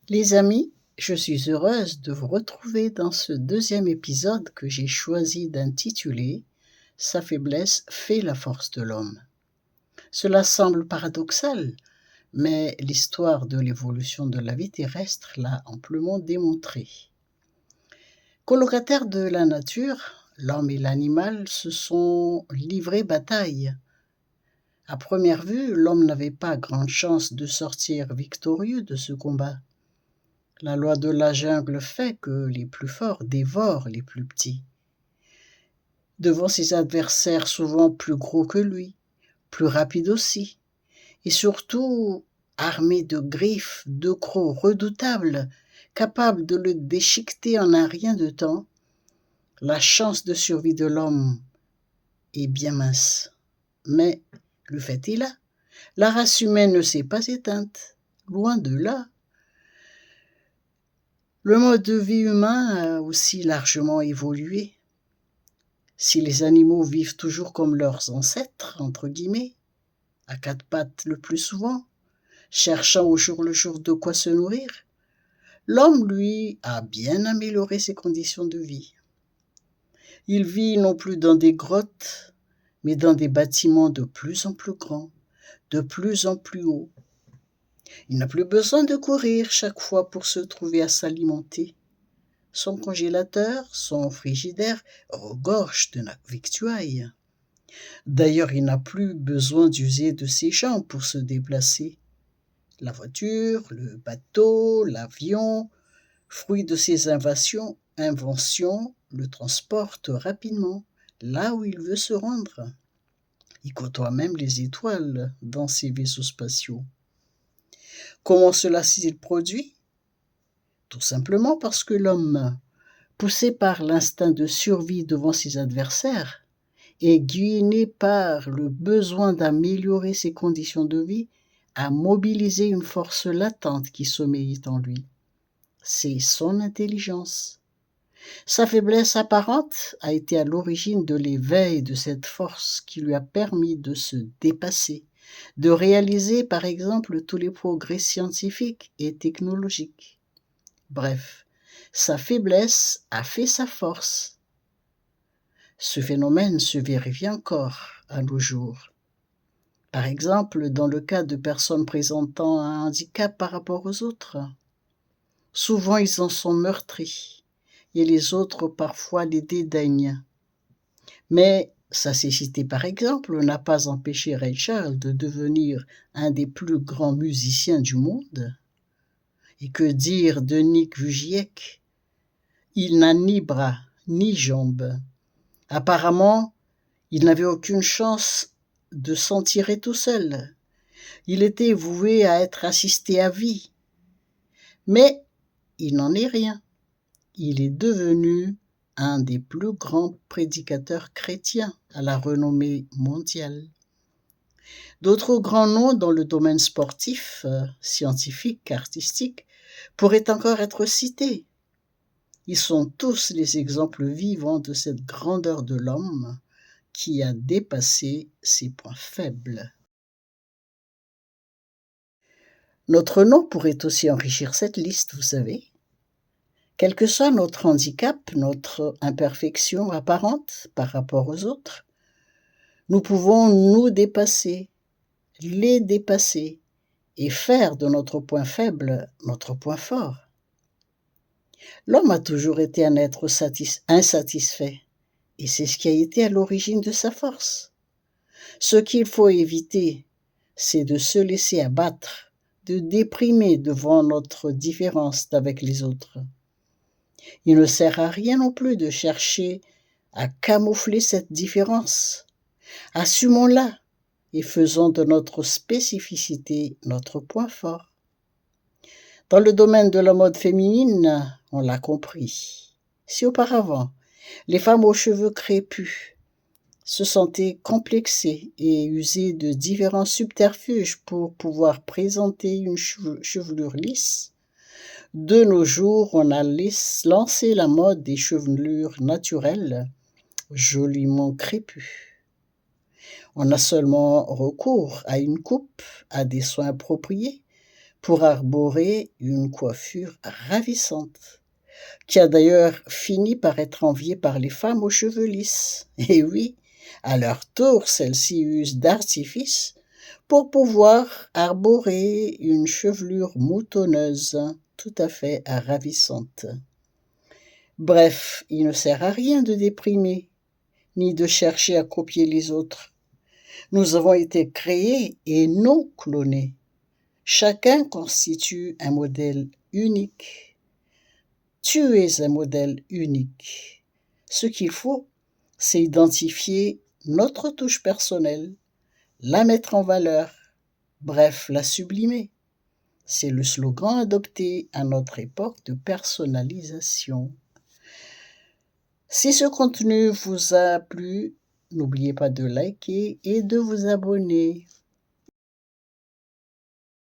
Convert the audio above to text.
Les amis, je suis heureuse de vous retrouver dans ce deuxième épisode que j'ai choisi d'intituler Sa faiblesse fait la force de l'homme. Cela semble paradoxal, mais l'histoire de l'évolution de la vie terrestre l'a amplement démontré. Colocataires de la nature, l'homme et l'animal se sont livrés bataille. À première vue, l'homme n'avait pas grande chance de sortir victorieux de ce combat. La loi de la jungle fait que les plus forts dévorent les plus petits. Devant ses adversaires souvent plus gros que lui, plus rapides aussi, et surtout armés de griffes, de crocs redoutables, capables de le déchiqueter en un rien de temps, la chance de survie de l'homme est bien mince. Mais le fait est là, la race humaine ne s'est pas éteinte, loin de là. Le mode de vie humain a aussi largement évolué. Si les animaux vivent toujours comme leurs ancêtres, entre guillemets, à quatre pattes le plus souvent, cherchant au jour le jour de quoi se nourrir, l'homme, lui, a bien amélioré ses conditions de vie. Il vit non plus dans des grottes, mais dans des bâtiments de plus en plus grands, de plus en plus hauts. Il n'a plus besoin de courir chaque fois pour se trouver à s'alimenter. Son congélateur, son frigidaire regorge de victuailles. D'ailleurs, il n'a plus besoin d'user de ses jambes pour se déplacer. La voiture, le bateau, l'avion, fruit de ses inventions, le transportent rapidement là où il veut se rendre. Il côtoie même les étoiles dans ses vaisseaux spatiaux. Comment cela s'est-il produit? Tout simplement parce que l'homme, poussé par l'instinct de survie devant ses adversaires et guidé par le besoin d'améliorer ses conditions de vie, a mobilisé une force latente qui sommeillait en lui. C'est son intelligence. Sa faiblesse apparente a été à l'origine de l'éveil de cette force qui lui a permis de se dépasser, de réaliser par exemple tous les progrès scientifiques et technologiques. Bref, sa faiblesse a fait sa force. Ce phénomène se vérifie encore à nos jours. Par exemple, dans le cas de personnes présentant un handicap par rapport aux autres. Souvent, ils en sont meurtris et les autres parfois les dédaignent. Mais sa cécité, par exemple, n'a pas empêché Ray Charles de devenir un des plus grands musiciens du monde. Et que dire de Nick Vujicic? Il n'a ni bras, ni jambes. Apparemment, il n'avait aucune chance de s'en tirer tout seul. Il était voué à être assisté à vie. Mais il n'en est rien. Il est devenu un des plus grands prédicateurs chrétiens à la renommée mondiale. D'autres grands noms dans le domaine sportif, scientifique, artistique, pourraient encore être cités. Ils sont tous les exemples vivants de cette grandeur de l'homme qui a dépassé ses points faibles. Notre nom pourrait aussi enrichir cette liste, vous savez. Quel que soit notre handicap, notre imperfection apparente par rapport aux autres, nous pouvons nous dépasser, les dépasser et faire de notre point faible notre point fort. L'homme a toujours été un être insatisfait, et c'est ce qui a été à l'origine de sa force. Ce qu'il faut éviter, c'est de se laisser abattre, de déprimer devant notre différence avec les autres. Il ne sert à rien non plus de chercher à camoufler cette différence. Assumons-la et faisons de notre spécificité notre point fort. Dans le domaine de la mode féminine, on l'a compris. Si auparavant, les femmes aux cheveux crépus se sentaient complexées et usaient de différents subterfuges pour pouvoir présenter une chevelure lisse, de nos jours, on a lancé la mode des chevelures naturelles, joliment crépues. On a seulement recours à une coupe, à des soins appropriés, pour arborer une coiffure ravissante, qui a d'ailleurs fini par être enviée par les femmes aux cheveux lisses. Et oui, à leur tour, celles-ci usent d'artifice pour pouvoir arborer une chevelure moutonneuse tout à fait ravissante. Bref, il ne sert à rien de déprimer, ni de chercher à copier les autres. Nous avons été créés et non clonés. Chacun constitue un modèle unique. Tu es un modèle unique. Ce qu'il faut, c'est identifier notre touche personnelle, la mettre en valeur, bref, la sublimer. C'est le slogan adopté à notre époque de personnalisation. Si ce contenu vous a plu, n'oubliez pas de liker et de vous abonner.